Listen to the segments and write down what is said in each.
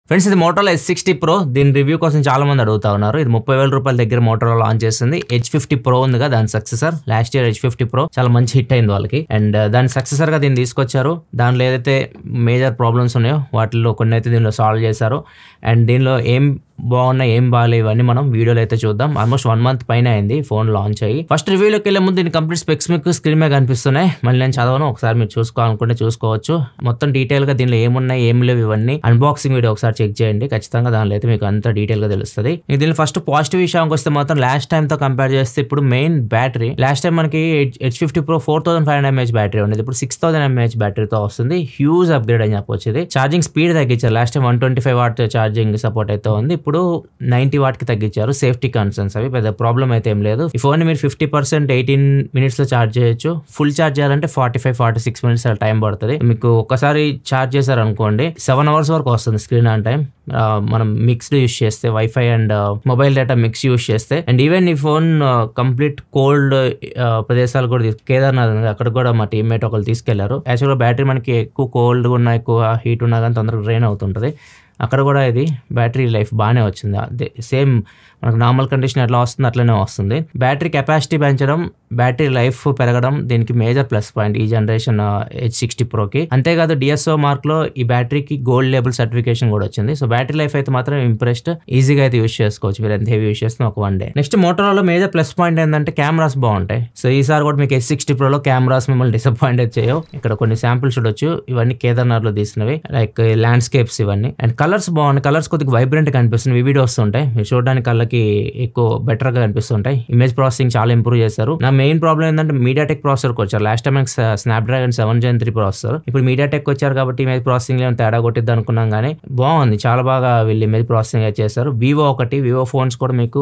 Friends ఇది మోటోలో S60 Pro దీని review కోసం చాలా మంది అడుగుతా ఉన్నారు. ఇది 30,000 రూపాయల దగ్గర మోటోలో లాంచ్ చేసింది. H50 Pro ఉంది కదా దాని successor. Last year H50 Pro చాలా మంచి హిట్ అయింది వాళ్ళకి. అండ్ దాని సక్సెసర్ గా దీన్ని తీసుకొచ్చారు. దానిలో ఏదైతే మేజర్ ప్రాబ్లమ్స్ ఉన్నాయో వాటిలో కొన్ని అయితే దీనిలో సాల్వ్ చేశారు. అండ్ దీనిలో ఏం బాగున్నాయి ఏం బాగాలేవు ఇవన్నీ మనం వీడియోలో అయితే చూద్దాం. ఆల్మోస్ట్ 1 month పైన అయింది ఫోన్ లాంచ్ అయ్యి. ఫస్ట్ రివ్యూలోకి వెళ్ళే ముందు దీని కంప్లీట్ స్పెక్స్ మీకు స్క్రీన్ మీద కనిపిస్తున్నాయి. మళ్ళీ నేను చదవను, ఒకసారి మీరు చూసుకోవాలనుకుంటే చూసుకోవచ్చు. మొత్తం డీటెయిల్ గా దీనిలో ఏమున్నాయి ఏం లేవు ఇవన్నీ అన్బాక్సింగ్ వీడియో ఒకసారి చెక్ చేయండి. ఖచ్చితంగా దానిలో అయితే మీకు అంత డీటెయిల్ గా తెలుస్తుంది. దీని ఫస్ట్ పాజిటివ్ విషయానికి వస్తే మాత్రం లాస్ట్ టైం తో కంపేర్ చేస్తే ఇప్పుడు మెయిన్ బ్యాటరీ, లాస్ట్ టైం మనకి H50 Pro 4500 mAh బ్యాటరీ ఉండేది, ఇప్పుడు 6000 mAh బ్యాటరీతో వస్తుంది. హ్యూజ్ అప్గ్రేడ్ అని చెప్పొచ్చు. ఇది ఛార్జింగ్ స్పీడ్ తగ్గించారు. Last time 125 what charging support అయితే ఉంది, ఇప్పుడు 90 వాట్ కి తగ్గించారు. సేఫ్టీ కన్సర్న్స్ అవి పెద్ద ప్రాబ్లం అయితే ఏం లేదు. ఈ ఫోన్ మీరు 50% 18 minutes లో ఛార్జ్ చేయొచ్చు. ఫుల్ ఛార్జ్ చేయాలంటే 45-46 minutes టైం పడుతుంది. మీకు ఒకసారి ఛార్జ్ చేశారు అనుకోండి 7 hours వరకు వస్తుంది స్క్రీన్ ఆన్ టైం. మనం మిక్స్డ్ యూస్ చేస్తే wifi and mobile data mix use చేస్తే. అండ్ ఈవెన్ ఈ ఫోన్ కంప్లీట్ కోల్డ్ ప్రదేశాలు కూడా కేదార్నాథ్ అక్కడ కూడా మా టీమ్మేట్ ఒకరు తీసుకెళ్లారు. యాక్చువల్గా బ్యాటరీ మనకి ఎక్కువ కోల్డ్ ఉన్నా ఎక్కువ హీట్ ఉన్నా కానీ తొందరగా డ్రైన్ అవుతుంటుంది. అక్కడ కూడా ఇది బ్యాటరీ లైఫ్ బాగానే వచ్చింది. అదే సేమ్ మనకు నార్మల్ కండిషన్ ఎట్లా వస్తుంది అట్లనే వస్తుంది. బ్యాటరీ కెపాసిటీ పెంచడం, బ్యాటరీ లైఫ్ పెరగడం దీనికి మేజర్ ప్లస్ పాయింట్ ఈ జనరేషన్ H60 Proకి. అంతేకాదు DSO మార్క్లో ఈ బ్యాటరీకి గోల్డ్ లేబుల్ సర్టిఫికేషన్ కూడా వచ్చింది. సో బ్యాటరీ లైఫ్ అయితే మాత్రం ఇంప్రెస్డ్, ఈజీగా అయితే యూస్ చేసుకోవచ్చు మీరు ఎంత హెవీ యూస్ చేస్తున్నా ఒక 1 day. Next Motorola major plus point ఏంటంటే కెమెరాస్ బాగుంటాయి. సో ఈసారి కూడా మీకు S60 Proలో కెమెరాస్ మిమ్మల్ని డిసప్పాయింట్ అయితే చేయవు. ఇక్కడ కొన్ని శాంపుల్స్ చూడొచ్చు. ఇవన్నీ కేదార్నాథ్లో తీసినవి, లైక్ ల్యాండ్స్కేప్స్ ఇవన్నీ. అండ్ కలర్స్ బాగున్నాయి. కలర్స్ కొద్దిగా వైబ్రెంట్ కనిపిస్తుంది. వివిడి వస్తుంటాయి, మీరు చూడడానికి కళ్ళకి ఎక్కువ బెటర్ గా కనిపిస్తుంటాయి. ఇమేజ్ ప్రాసెసింగ్ చాలా ఇంప్రూవ్ చేశారు. నా మెయిన్ ప్రాబ్లం ఏంటంటే మీడియాటెక్ ప్రాసెసర్ వచ్చారు. Last time Snapdragon 7 Gen 3 processor, ఇప్పుడు మీడియాటెక్ వచ్చారు కాబట్టి ఇమేజ్ ప్రాసెసింగ్ లో తేడా కొట్టిద్ది అనుకున్నాం కానీ బాగుంది. చాలా బాగా వీళ్ళు ఇమేజ్ ప్రాసెసింగ్ చేశారు. వివో ఫోన్స్ కూడా మీకు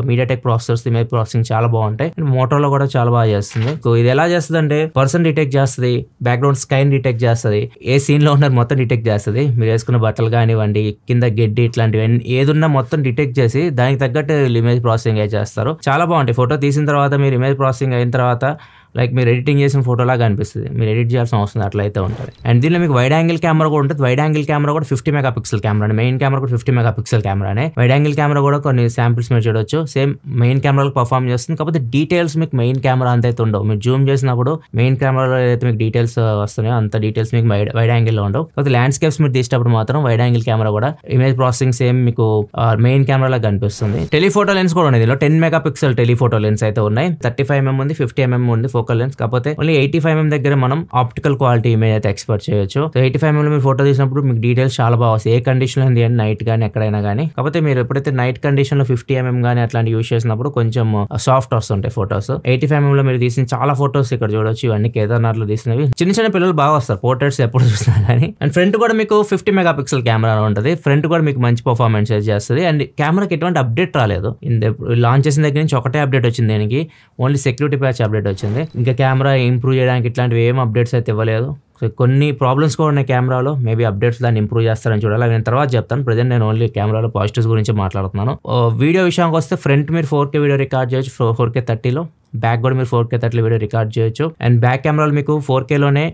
మీడియాటెక్ ప్రాసెసర్స్ ఇమేజ్ ప్రాసెసింగ్ చాలా బాగుంటాయి. మోటోలో కూడా చాలా బాగా చేస్తుంది. ఇది ఎలా చేస్తుంది అంటే పర్సన్ డిటెక్ట్ చేస్తుంది, బ్యాక్గ్రౌండ్ స్కైన్ డిటెక్ట్ చేస్తుంది, ఏ సీన్ లో ఉన్నారు మొత్తం డిటెక్ట్ చేస్తుంది. మీరు వేసుకున్న బట్టలు కానివ్వండి, కింద గడ్డి ఇట్లాంటివి ఏదున్నా మొత్తం డిటెక్ట్ చేసి దానికి తగ్గట్టు ఇమేజ్ ప్రాసెసింగ్ చేస్తారు. చాలా బాగుంటాయి. ఫోటో తీసిన తర్వాత మీరు ఇమేజ్ ప్రాసెసింగ్ అయిన తర్వాత లైక్ మీరు ఎడిటింగ్ చేసిన ఫోటోలాగా అనిపిస్తుంది. మీరు ఎడిట్ చేయాల్సిన అవసరం అట్లయితే ఉంటుంది. అండ్ దీనిలో మీకు వైడ్ యాంగిల్ కెమెరా కూడా ఉంటుంది. వైడ్ యాంగిల్ కెమెరా కూడా 50 మెగాపిక్సెల్ కెమెరా, మెయిన్ కెమెరా కూడా 50 మెగాపిక్సెల్ కెమెరానే. వైడ్ యాంగిల్ కెమెరా కూడా కొన్ని శాంపిల్స్ మీరు చూడొచ్చు. సేమ్ మెయిన్ కెమెరాలకు పర్ఫార్మ్ చేస్తుంది. కాకపోతే డీటెయిల్స్ మీకు మెయిన్ కెమెరా అంత అయితే ఉండవు. మీరు జూమ్ చేసినప్పుడు మెయిన్ కెమెరాలో ఏదైతే మీకు డీటెయిల్స్ వస్తున్నాయో అంత డీటెయిల్స్ మీకు వైడ్ యాంగిల్లో ఉండవు. కాకపోతే ల్యాండ్స్కేప్స్ మీరు తీసేటప్పుడు మాత్రం వైడ్ యాంగిల్ కెమెరా కూడా ఇమేజ్ ప్రాసెసింగ్ సేమ్ మీకు మెయిన్ కెమెరాలో కనిపిస్తుంది. టెలిఫోటో లెన్స్ కూడా ఉంది. 10 మెగాపిక్సెల్ టెలిఫోటో లెన్స్ అయితే ఉన్నాయి. 35mm ఉంది, 50mm ఉంది ఫోకల్ లెన్స్. కాకపోతే 85mm దగ్గర మనం ఆప్టికల్ క్వాలిటీ ఇమేజ్ అయితే ఎక్స్పెక్ట్ చేయొచ్చు. 85mm మీరు ఫోటో తీసినప్పుడు మీకు డీటెయిల్స్ చాలా బాగా వస్తాయి. ఏ కండిషన్ లో ఉంది అని నైట్ కానీ ఎక్కడైనా కానీ. కాకపోతే మీరు ఎప్పుడైతే నైట్ కండిషన్ లో 50mm కానీ అట్లాంటి యూస్ చేసినప్పుడు కొంచెం సాఫ్ట్ వస్తుంటాయి ఫోటోస్. 85mm లో మీరు తీసిన చాలా ఫోటోస్ ఇక్కడ చూడొచ్చు. ఇవన్నీ కేదార్నాథ్ లో తీసినవి. చిన్న పిల్లలు బాగా వస్తారు పోర్ట్రేట్స్ ఎప్పుడు చూసినా కానీ. అండ్ ఫ్రంట్ కూడా మీకు 50 మెగాపిక్సెల్ కెమెరా ఉంటుంది. ఫ్రంట్ కూడా మీకు మంచి పర్ఫార్మెన్స్ చేస్తుంది. అండ్ కెమెరాకి ఎటువంటి అప్డేట్ రాలేదు. లాంచ్ చేసిన దగ్గర నుంచి ఒకటే అప్డేట్ వచ్చింది దీనికి, ఓన్లీ సెక్యూరిటీ ప్యాచ్ అప్డేట్ వచ్చింది. ఇంకా కెమెరా ఇంప్రూవ్ చేయడానికి ఇట్లాంటివి ఏం అప్డేట్స్ అయితే ఇవ్వలేదు. సో కొన్ని ప్రాబ్లమ్స్ కూడా ఉన్నాయి కెమెరాలో. మేబీ అప్డేట్స్ దాన్ని ఇంప్రూవ్ చేస్తారని చూడాలి. నేను తర్వాత చెప్తాను. ప్రజెంట్ నేను ఓన్లీ కెమెరాలో పాజిటివ్స్ గురించి మాట్లాడుతున్నాను. వీడియో విషయానికి వస్తే ఫ్రంట్ మీరు 4K వీడియో రికార్డ్ చేయొచ్చు 4K 30లో. బ్యాక్ కూడా మీరు 4K 30 వీడియో రికార్డ్ చేయొచ్చు. అండ్ బ్యాక్ కెమెరాలో మీకు 4Kలోనే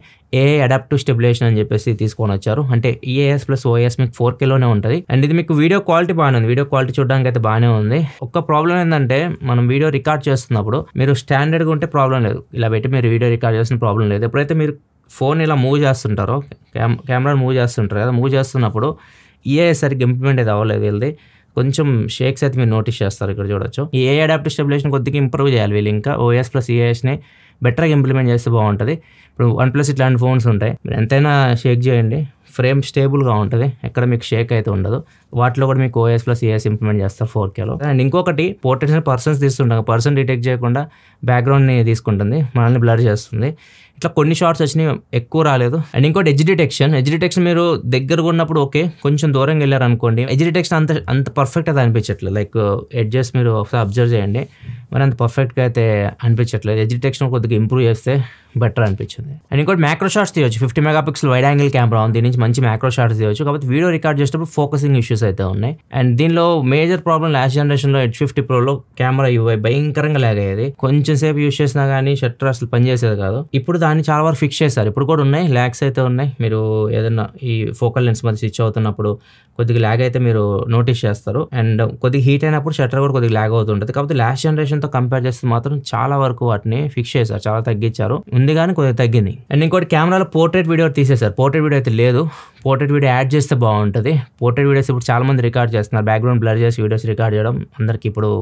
అడాప్టివ్ స్టెబిలైజేషన్ అని చెప్పేసి తీసుకొని వచ్చారు. అంటే EAS ప్లస్ OAS మీకు 4Kలోనే ఉంటుంది. అండ్ ఇది మీకు వీడియో క్వాలిటీ బాగానే ఉంది. వీడియో క్వాలిటీ చూడడానికి అయితే బాగానే ఉంది. ఒక్క ప్రాబ్లం ఏంటంటే మనం వీడియో రికార్డ్ చేస్తున్నప్పుడు మీరు స్టాండర్డ్గా ఉంటే ప్రాబ్లం లేదు. ఇలా పెట్టి మీరు వీడియో రికార్డ్ చేసిన ప్రాబ్లం లేదు. ఎప్పుడైతే మీరు ఫోన్ ఇలా మూవ్ చేస్తుంటారో, కెమెరాని మూవ్ చేస్తుంటారు కదా, మూవ్ చేస్తున్నప్పుడు EAS సరిగ్గా ఇంప్లిమెంట్ అయితే అవ్వలేదు వీళ్ళది. కొంచెం షేక్స్ అయితే మీరు నోటీస్ చేస్తారు. ఇక్కడ చూడొచ్చు. ఈ అడాప్టివ్ స్టెబిలైజేషన్ కొద్దిగా ఇంప్రూవ్ చేయాలి వీళ్ళు. ఇంకా OAS ప్లస్ EASని బెటర్గా ఇంప్లిమెంట్ చేస్తే బాగుంటుంది. ఇప్పుడు OnePlus ఇట్లాంటి ఫోన్స్ ఉంటాయి, మీరు ఎంతైనా షేక్ చేయండి, ఫ్రేమ్ స్టేబుల్గా ఉంటుంది, ఎక్కడ మీకు షేక్ అయితే ఉండదు. వాటిలో కూడా మీకు OAS ప్లస్ EAS ఇంప్లిమెంట్ చేస్తారు 4Kలో. అండ్ ఇంకొకటి పోర్ట్రేట్స్ పర్సన్స్ తీస్తుంటాం, పర్సన్ డిటెక్ట్ చేయకుండా బ్యాక్గ్రౌండ్ని తీసుకుంటుంది, మనల్ని బ్లర్ చేస్తుంది. ఇట్లా కొన్ని షార్ట్స్ వచ్చినాయి, ఎక్కువ రాలేదు. అండ్ ఇంకోటి ఎడ్జ్ డిటెక్షన్ మీరు దగ్గరగా ఉన్నప్పుడు ఓకే, కొంచెం దూరంగా వెళ్ళారు అనుకోండి ఎడ్జ్ డిటెక్షన్ అంత పర్ఫెక్ట్ అయితే అనిపించట్లేదు. లైక్ ఎడ్జెస్ మీరు ఒకసారి అబ్జర్వ్ చేయండి, మరి అంత పర్ఫెక్ట్గా అయితే అనిపించట్లేదు. ఎడ్జ్ డిటెక్షన్ కొద్దిగా ఇంప్రూవ్ చేస్తే బెటర్ అనిపించింది. అండ్ ఇంకోటి మ్యాక్రో షాట్స్ తీయొచ్చు. 50 మెగాపిక్సెల్ వైడ్ యాంగిల్ కెమెరా ఉంది, దీని నుంచి మంచి మ్యాక్రో షాట్స్ తీయొచ్చు. కాబట్టి వీడియో రికార్డ్ చేసేటప్పుడు ఫోకసింగ్ ఇష్యూస్ అయితే ఉన్నాయి. అండ్ దీనిలో మేజర్ ప్రాబ్లం లాస్ట్ జనరేషన్ లో H50 Proలో కెమెరా UI భయంకరంగా లాగ్ అయ్యేది. కొంచెం సేపు యూస్ చేసినా కానీ షట్టర్ అసలు పనిచేసేది కాదు. ఇప్పుడు దాన్ని చాలా వరకు ఫిక్స్ చేశారు. ఇప్పుడు కూడా ఉన్నాయి, ల్యాగ్స్ అయితే ఉన్నాయి. మీరు ఏదైనా ఈ ఫోకల్ లెన్స్ మధ్య స్విచ్ అవుతున్నప్పుడు కొద్దిగా ల్యాగ్ అయితే మీరు నోటీస్ చేస్తారు. అండ్ కొద్దిగా హీట్ అయినప్పుడు షట్టర్ కూడా కొద్దిగా ల్యాగ్ అవుతుంటుంది. కాబట్టి లాస్ట్ జనరేషన్ తో కంపేర్ చేస్తే మాత్రం చాలా వరకు వాటిని ఫిక్స్ చేశారు, చాలా తగ్గించారు. ఉంది కానీ కొద్దిగా తగ్గింది. అండ్ ఇంకోటి కెమెరాలో పోర్ట్రేట్ వీడియో తీసేశారు. పోర్ట్రేట్ వీడియో అయితే లేదు. పోర్ట్రేట్ వీడియో యాడ్ చేస్తే బాగుంటుంది. పోర్ట్రేట్ వీడియోస్ ఇప్పుడు చాలా మంది రికార్డ్ చేస్తున్నారు. బ్యాక్గ్రౌండ్ బ్లర్ చేసి వీడియోస్ రికార్డ్ చేయడం అందరికి ఇప్పుడు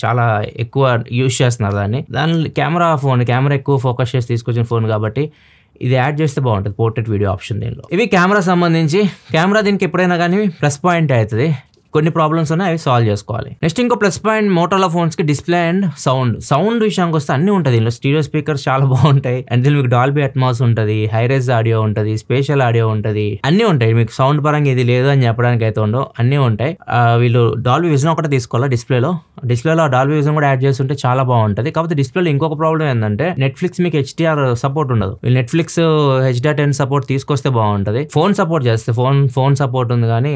చాలా ఎక్కువ యూజ్ చేస్తున్నారు. దాని కెమెరా ఎక్కువ ఫోకస్ చేసి తీసుకొచ్చిన ఫోన్ కాబట్టి ఇది యాడ్ చేస్తే బాగుంటుంది పోర్ట్రేట్ వీడియో ఆప్షన్ దీనిలో. ఇవి కెమెరా సంబంధించి. కెమెరా దీనికి ఎప్పుడైనా కానీ ప్లస్ పాయింట్ అవుతుంది. కొన్ని ప్రాబ్లమ్స్ ఉన్నాయి, అవి సాల్వ్ చేసుకోవాలి. నెక్స్ట్ ఇంకో ప్లస్ పాయింట్ మోటోలా ఫోన్స్ కి డిస్ప్లే అండ్ సౌండ్ విషయానికి వస్తే అన్ని ఉంటుంది. దీనిలో స్టీరియో స్పీకర్స్ చాలా బాగుంటాయి. అండ్ దీనిలో మీకు డాల్బీ అట్మాస్ ఉంటుంది, హైరేజ్ ఆడియో ఉంటుంది, స్పేషల్ ఆడియో ఉంటుంది, అన్ని ఉంటాయి. మీకు సౌండ్ పరంగా ఇది లేదు అని చెప్పడానికి అయితే ఉండవు, అన్ని ఉంటాయి. వీళ్ళు డాల్బీ విజన్ ఒకటే తీసుకోవాలా డిస్ప్లేలో డాల్బీ విజన్ కూడా యాడ్ చేస్తుంటే చాలా బాగుంటుంది. కాకపోతే డిస్ప్లేలో ఇంకొక ప్రాబ్లం ఏంటంటే నెట్ఫ్లిక్స్ మీకు HDR సపోర్ట్ ఉండదు. వీళ్ళు నెట్ఫ్లిక్స్ HDR10 సపోర్ట్ తీసుకొస్తే బాగుంటుంది. ఫోన్ సపోర్ట్ చేస్తే ఫోన్ సపోర్ట్ ఉంది కానీ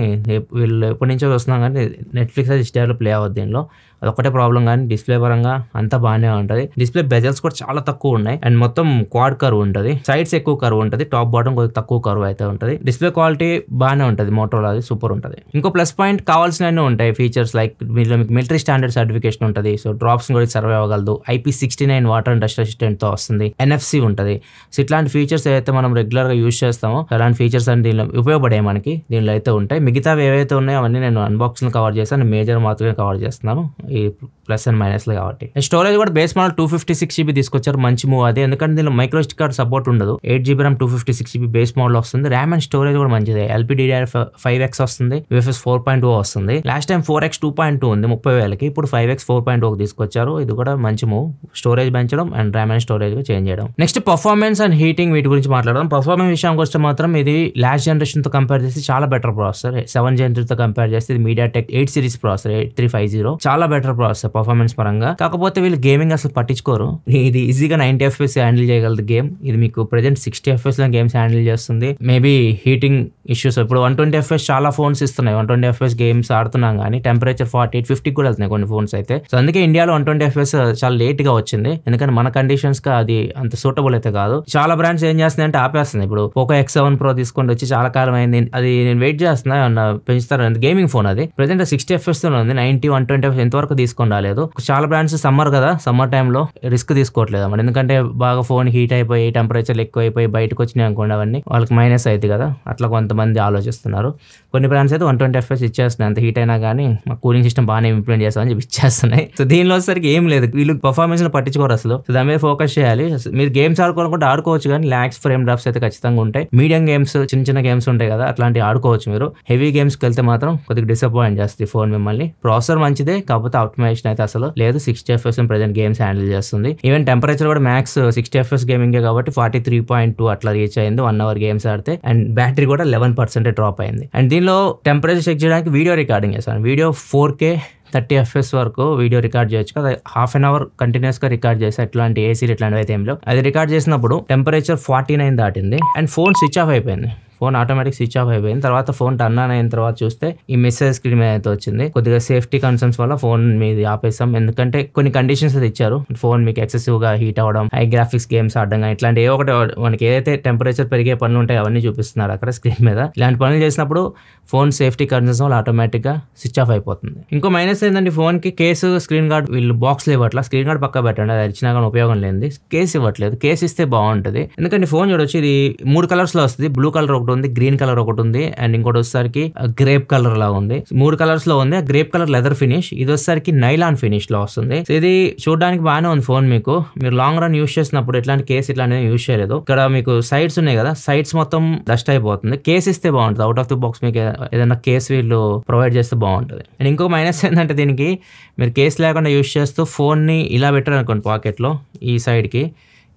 వీళ్ళు ఎప్పటి నుంచో కానీ నెట్ఫ్లిక్స్ అది HDR లో ప్లే అవ్వదు. దీనిలో అదొక్కటే ప్రాబ్లం. కానీ డిస్ప్లే పరంగా అంతా బాగానే ఉంటుంది. డిస్ప్లే బెజల్స్ కూడా చాలా తక్కువ ఉన్నాయి. అండ్ మొత్తం క్వాడ్ కర్వ్ ఉంటుంది, సైడ్స్ ఎక్కువ కర్వ్ ఉంటుంది, టాప్ బాటమ్ కొద్దిగా తక్కువ కర్వ్ అయితే ఉంటుంది. డిస్ప్లే క్వాలిటీ బాగానే ఉంటుంది, మోటోలా అది సూపర్ ఉంటుంది. ఇంకో ప్లస్ పాయింట్ కావాల్సినవి ఉంటాయి ఫీచర్స్. లైక్ మీకు మిలిటరీ స్టాండర్డ్ సర్టిఫికేషన్ ఉంటుంది. సో డ్రాప్స్ కూడా సర్వే అవ్వగలదు. IP69 water and dust resistant తో వస్తుంది. NFC ఉంటుంది. సో ఇట్లాంటి ఫీచర్స్ ఏవైతే మనం రెగ్యులర్ గా యూజ్ చేస్తామో అలాంటి ఫీచర్స్ అని దీనిలో ఉపయోగపడే మనకి దీనిలో అయితే ఉంటాయి. మిగతావి ఏవైతే ఉన్నాయో అవన్నీ నేను అన్బాక్సింగ్ కవర్ చేస్తాను, మేజర్ మాత్రమే కవర్ చేస్తున్నాను ఈ ప్లస్ అండ్ మైనస్లు కాబట్టి. స్టోరేజ్ కూడా బేస్ మోడల్ 256GB తీసుకొచ్చారు, మంచి మూవ్ అది. ఎందుకంటే దీనిలో మైక్రో SD కార్డ్ సపోర్ట్ ఉండదు. 8GB RAM 256GB base model వస్తుంది. ర్యామ్ అండ్ స్టోరేజ్ కూడా మంచిది. LPDDR5X వస్తుంది, UFS 4.0 వస్తుంది. లాస్ట్ టైం 4X 2.2 ఉంది 30,000కి, ఇప్పుడు 5X 4.0 తీసుకొచ్చారు. ఇది కూడా మంచి మూవ్, స్టోరేజ్ పెంచడం and RAM and storage change చేయడం. నెక్స్ట్ పర్ఫార్మెన్స్ అండ్ హీటింగ్, వీటి గురించి మాట్లాడడం. పర్ఫార్మెన్స్ విషయానికి వస్తే మాత్రం ఇది లాస్ట్ జనరేషన్ తో కంపేర్ చేసి చాలా బెటర్ ప్రాసెసర్. 7th Gen తో కంపేర్ చేస్తే ఇది MediaTek 8 సిరీస్ ప్రాసెసర్ 8350 చాలా బెటర్ ప్రాసెసర్ పర్ఫార్మెన్స్ పరంగా. కాకపోతే వీళ్ళు గేమింగ్ అసలు పట్టించుకోరు. ఇది ఈజీగా 90 FPS హ్యాండిల్ చేయగలదు గేమ్. ఇది మీకు ప్రెజెంట్ 60 FPS లో గేమ్స్ హ్యాండిల్ చేస్తుంది. మేబీ హీటింగ్ ఇష్యూస్ ఇప్పుడు 120 FPS చాలా ఫోన్స్ ఇస్తున్నాయి. 120 FPS గేమ్స్ ఆడుతున్నాం కానీ టెంపరేచర్ 48-50 కూడా వెళ్తున్నాయి కొన్ని ఫోన్స్ అయితే. సో అందుకే ఇండియాలో 120 FPS చాలా లేట్ గా వచ్చింది. ఎందుకంటే మన కండిషన్స్ కి అది అంత సూటబుల్ అయితే కాదు. చాలా బ్రాండ్స్ ఏం చేస్తున్నాయి అంటే ఆపేస్తుంది. ఇప్పుడు Poco X7 Pro తీసుకొని వచ్చి చాలా కాలం అయింది, అది నేను వెయిట్ చేస్తున్నా పెంచుతారు. గేమింగ్ ఫోన్ అది ప్రెజెంట్ 60 FPS తో ఉంది. 90, 120 FPS ఎంతవరకు తీసుకొని రాలేదు. చాలా బ్రాండ్స్ సమ్మర్ కదా, సమ్మర్ టైంలో రిస్క్ తీసుకోవట్లేదు అన్నమాట. ఎందుకంటే బాగా ఫోన్ హీట్ అయిపోయి టెంపరేచర్ ఎక్కువ అయిపోయి బయటకు వచ్చినాయి అనుకోండి, అవన్నీ వాళ్ళకి మైనస్ అవుతుంది కదా. అట్లా కొంతమంది ఆలోచిస్తున్నారు. కొన్ని బ్రాండ్స్ అయితే 120 FPS ఇచ్చేస్తున్నాయి, అంత హీట్ అయినా కానీ మా కూలింగ్ సిస్టమ్ బాగానే ఇంప్లిమెంట్ చేస్తామని చెప్పి ఇచ్చేస్తున్నాయి. సో దీనిలో వచ్చేసరికి ఏం లేదు, వీళ్ళు పర్ఫార్మెన్స్ పట్టించుకోరు అసలు. సో దాని మీద ఫోకస్ చేయాలి. మీరు గేమ్స్ ఆడుకోవాలనుకుంటే ఆడుకోవచ్చు, కానీ ల్యాగ్స్ ఫ్రేమ్ డ్రాప్స్ అయితే ఖచ్చితంగా ఉంటాయి. మీడియం గేమ్స్, చిన్న గేమ్స్ ఉంటాయి కదా, అట్లాంటివి ఆడుకోవచ్చు మీరు. హెవీ గేమ్స్కి వెళ్తే మాత్రం కొద్దిగా డిసప్పాయింట్ చేస్తుంది ఫోన్ మిమ్మల్ని. ప్రాసెసర్ మంచిదే, కాకపోతే ఆప్టిమైజేషన్ అయితే అసలు లేదు. 60 FPS ప్రెజెంట్ గేమ్స్ హ్యాండిల్ చేస్తుంది. ఈవెన్ టెంపరేచర్ కూడా మ్యాక్స్ 60 FPS గేమింగ్ కాబట్టి 43.2 అట్లా రీచ్ అయింది 1 hour గేమ్స్ ఆడితే. అండ్ బ్యాటరీ కూడా 11% డ్రాప్ అయింది. అండ్ దీనిలో టెంపరేచర్ చెక్ చేయడానికి వీడియో రికార్డింగ్ చేస్తాను. వీడియో 4K 30 FPS వరకు వీడియో రికార్డ్ చేయొచ్చు కదా. హాఫ్ అన్ అవర్ కంటిన్యూస్ గా రికార్డ్ చేసి ఎట్లాంటి ఏసీ ఇట్లాంటివి అయితే ఏం లేవు. అది రికార్డ్ చేసినప్పుడు టెంపరేచర్ 49 దాటింది అండ్ ఫోన్ స్విచ్ ఆఫ్ అయిపోయింది. ఫోన్ ఆటోమేటిక్ స్విచ్ ఆఫ్ అయిపోయింది. తర్వాత ఫోన్ టర్న్ ఆన్ అయిన తర్వాత చూస్తే ఈ మెసేజ్ స్క్రీన్ మీద అయితే వచ్చింది. కొద్దిగా సేఫ్టీ కన్సర్న్స్ వల్ల ఫోన్ మీద ఆపేసాం. ఎందుకంటే కొన్ని కండిషన్స్ అయితే ఇచ్చారు. ఫోన్ మీకు ఎక్సెసివ్ గా హీట్ అవ్వడం, హై గ్రాఫిక్స్ గేమ్స్ ఆడడం కానీ ఇట్లాంటి ఏ ఒకటి మనకి ఏదైతే టెంపరేచర్ పెరిగే పనులు ఉంటాయి అవన్నీ చూపిస్తున్నారు అక్కడ స్క్రీన్ మీద. ఇలాంటి పనులు చేసినప్పుడు ఫోన్ సేఫ్టీ కన్సర్న్స్ వల్ల ఆటోమేటిక్ గా స్విచ్ ఆఫ్ అయిపోతుంది. ఇంకో మైనస్ ఏంటంటే ఫోన్ కి కేసు, స్క్రీన్ గార్డ్ వీళ్ళు బాక్స్ ఇవ్వట్లా. స్క్రీన్ గార్డ్ పక్క పెట్టండి, అది ఇచ్చినా కానీ ఉపయోగం లేదు. కేసు ఇవ్వట్లేదు. కేసు ఇస్తే బాగుంటుంది. ఎందుకంటే ఫోన్ చూడొచ్చు, ఇది 3 కలర్స్ లో వస్తుంది. బ్లూ కలర్ ఒకటి ఉంది, గ్రీన్ కలర్ ఒకటి ఉంది, అండ్ ఇంకోటి వచ్చేసరికి గ్రేప్ కలర్ లా ఉంది. 3 కలర్స్ లో ఉంది. గ్రేప్ కలర్ లెదర్ ఫినిష్, ఇది వచ్చేసరికి నైలాన్ ఫినిష్ లో వస్తుంది. ఇది చూడడానికి బాగానే ఉంది ఫోన్. మీరు లాంగ్ రన్ యూస్ చేసినప్పుడు ఎట్లాంటి కేసు ఇట్లాంటి యూస్ చేయలేదు. ఇక్కడ మీకు సైడ్స్ ఉన్నాయి కదా, సైడ్స్ మొత్తం డస్ట్ అయిపోతుంది. కేసు ఇస్తే బాగుంటుంది. అవుట్ ఆఫ్ ది బాక్స్ మీకు ఏదైనా కేసు వీళ్ళు ప్రొవైడ్ చేస్తే బాగుంటుంది. అండ్ ఇంకో మైనస్ ఏంటంటే దీనికి మీరు కేసు లేకుండా యూస్ చేస్తూ ఫోన్ ని ఇలా పెట్టారు అనుకోండి పాకెట్ లో, ఈ సైడ్ కి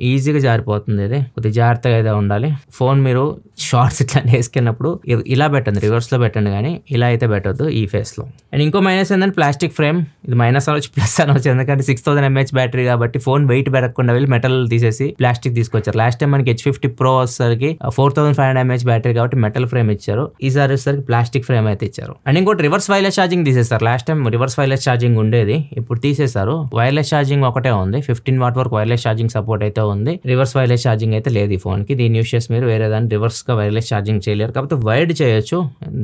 ఈజీగా జారిపోతుంది. ఇది కొద్దిగా జాగ్రత్తగా అయితే ఉండాలి. ఫోన్ మీరు షార్ట్స్ ఇట్లా వేసుకెళ్ళినప్పుడు ఇలా పెట్టండి, రివర్స్లో పెట్టండి, కానీ ఇలా అయితే పెట్టద్దు ఈ ఫేస్లో. అండ్ ఇంకో మైనస్ ఏంటంటే ప్లాస్టిక్ ఫ్రేమ్. ఇది మైనస్ అనొచ్చు, ప్లస్ అనొచ్చు, ఎందుకంటే 6000 mAh బ్యాటరీ కాబట్టి ఫోన్ వెయిట్ పెరగకుండా వెళ్ళి మెటల్ తీసేసి ప్లాస్టిక్ తీసుకొచ్చారు. లాస్ట్ టైం మనకి H50 Pro వచ్చేసరికి 4500 mAh బ్యాటరీ కాబట్టి మెటల్ ఫ్రేమ్ ఇచ్చారు. ఈసారి వచ్చేసరికి ప్లాస్టిక్ ఫ్రేమ్ అయితే ఇచ్చారు. అండ్ ఇంకోటి రివర్స్ వైర్లెస్ ఛార్జింగ్ తీసేస్తారు. Last time reverse wireless charging ఉండేది, ఇప్పుడు తీసేశారు. వైర్లెస్ ఛార్జింగ్ ఒకటే ఉంది, 15 వాట్ వరకు వైర్లెస్ ఛార్జింగ్ సపోర్ట్ అయితే ఉంది. రివర్స్ వైర్లెస్ ఛార్జింగ్ అయితే లేదు ఈ ఫోన్ కి. దీన్ని యూస్ చేసి మీరు వేరే దాన్ని రివర్స్ గా వైర్లెస్ ఛార్జింగ్ చేయలేరు, కాకపోతే వైడ్ చేయొచ్చు.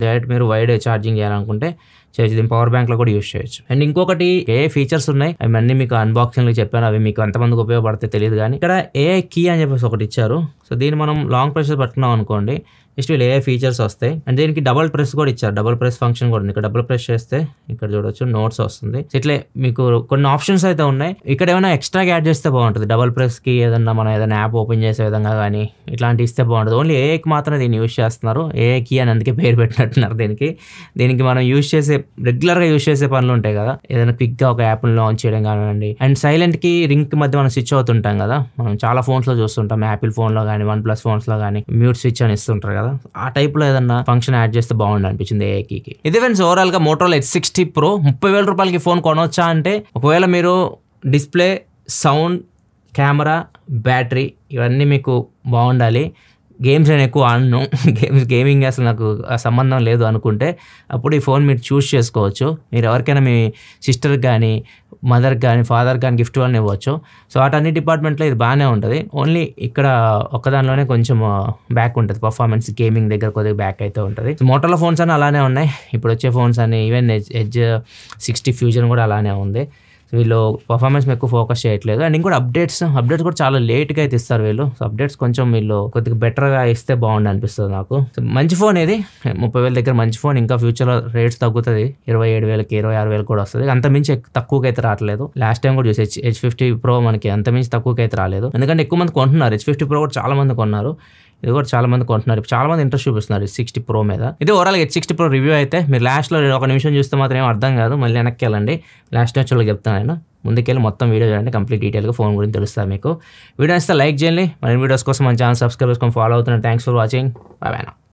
డైరెక్ట్ మీరు వైడ్ ఛార్జింగ్ చేయాలనుకుంటే చేయొచ్చు. దీని పవర్ బ్యాంక్ లో కూడా యూస్ చేయొచ్చు. అండ్ ఇంకొకటి ఏ ఫీచర్స్ ఉన్నాయి అవి అన్ని మీకు అన్బాక్సింగ్ లో చెప్పాను, అవి మీకు ఎంతమందికి ఉపయోగపడితే తెలియదు. కానీ ఇక్కడ AI కీ అని చెప్పేసి ఒకటి ఇచ్చారు. సో దీన్ని మనం లాంగ్ ప్రెస్ పట్టుకున్నాం అనుకోండి, జస్ట్ వీళ్ళు AI ఫీచర్స్ వస్తాయి. అండ్ దీనికి డబుల్ ప్రెస్ కూడా ఇచ్చారు, డబుల్ ప్రెస్ ఫంక్షన్ కూడా ఉంది. ఇక్కడ డబుల్ ప్రెస్ చేస్తే ఇక్కడ చూడొచ్చు నోట్స్ వస్తుంది. ఇట్లే మీకు కొన్ని ఆప్షన్స్ అయితే ఉన్నాయి. ఇక్కడ ఏమైనా ఎక్స్ట్రాగా యాడ్ చేస్తే బాగుంటుంది. డబుల్ ప్రెస్ కి ఏదన్నా మనం ఏదైనా యాప్ ఓపెన్ చేసే విధంగా కానీ ఇట్లాంటి ఇస్తే బాగుంటుంది. ఓన్లీ AIకి మాత్రమే దీన్ని యూస్ చేస్తున్నారు. AI కీ అని అందుకే పేరు పెట్టినట్టున్నారు దీనికి మనం యూస్ చేసే రెగ్యులర్గా యూస్ చేసే పనులు ఉంటాయి కదా, ఏదైనా క్విక్గా ఒక యాప్ని లాంచ్ చేయడం కానివ్వండి. అండ్ సైలెంట్ కి రింగ్ కి మధ్య మనం స్విచ్ అవుతుంటాం కదా, మనం చాలా ఫోన్స్ లో చూస్తుంటాం, యాపిల్ ఫోన్ లో కానీ OnePlus ఫోన్స్ లో కానీ మ్యూట్ స్విచ్ అని ఇస్తుంటారు కదా, ఆ టైప్ లో ఏదన్నా ఫంక్షన్ యాడ్ చేస్తే బాగుంది అనిపించింది AI కీకి. ఇది ఫ్రెండ్స్ ఓవరాల్ గా Motorola H60 Pro 30,000 రూపాయలకి ఫోన్ కొనవచ్చా అంటే, ఒకవేళ మీరు డిస్ప్లే, సౌండ్, కెమెరా, బ్యాటరీ ఇవన్నీ మీకు బాగుండాలి, గేమ్స్ నేను ఎక్కువ ఆడను, గేమింగ్ అసలు నాకు సంబంధం లేదు అనుకుంటే అప్పుడు ఈ ఫోన్ మీరు చూస్ చేసుకోవచ్చు. మీరు ఎవరికైనా మీ సిస్టర్కి కానీ, మదర్కి కానీ, ఫాదర్కి కానీ గిఫ్ట్ వాళ్ళని ఇవ్వచ్చు. సో అన్ని డిపార్ట్మెంట్లో ఇది బాగానే ఉంటుంది. ఓన్లీ ఇక్కడ ఒక్కదానిలోనే కొంచెం బ్యాక్ ఉంటుంది, పర్ఫార్మెన్స్ గేమింగ్ దగ్గర కొద్దిగా బ్యాక్ అయితే ఉంటుంది. Motorola ఫోన్స్ అన్నీ అలానే ఉన్నాయి, ఇప్పుడు వచ్చే ఫోన్స్ అన్ని, ఈవెన్ Edge 60 Fusion కూడా అలానే ఉంది. వీళ్ళు పర్ఫార్మెన్స్ ఎక్కువ ఫోకస్ చేయట్లేదు. అండ్ ఇంకోటి అప్డేట్స్ కూడా చాలా లేట్గా అయితే ఇస్తారు వీళ్ళు. సో అప్డేట్స్ కొంచెం వీళ్ళు కొద్దిగా బెటర్గా ఇస్తే బాగుంది అనిపిస్తుంది నాకు. సో మంచి ఫోన్ ఇది, 30,000 దగ్గర మంచి ఫోన్. ఇంకా ఫ్యూచర్లో రేట్స్ తగ్గుతుంది, 27,000కి 26,000 కూడా వస్తుంది. అంతమించి తక్కువకి అయితే రావట్లేదు. లాస్ట్ టైం కూడా చూసి H50 Pro మనకి అంతమించి తక్కువకి అయితే రాలేదు, ఎందుకంటే ఎక్కువ మంది కొంటున్నారు. H50 Pro కూడా చాలా మంది కొన్నారు, ఇది కూడా చాలా మంది కొంటున్నారు, చాలా మంది ఇంట్రెస్ట్ చూపిస్తున్నారు H60 Pro మీద. ఇది ఓవరాల్ H60 Pro రివ్యూ అయితే. మీరు లాస్ట్లో ఒక నిమిషం చూస్తే మాత్రం ఏం అర్థం కాదు, మళ్ళీ వెనక్కి వెళ్ళండి. లాస్ట్ వచ్చి చెప్తాను నేను, ముందుకెళ్ళి మొత్తం వీడియో చూడండి, కంప్లీట్ డీటెయిల్గా ఫోన్ గురించి తెలుస్తుంది మీకు. వీడియో ఇస్తే లైక్ చేయండి, మన వీడియోస్ కోసం మన ఛానల్ సబ్స్క్రైబ్ చేసుకొని ఫాలో అవుతున్నాను. Thanks for watching, bye bye.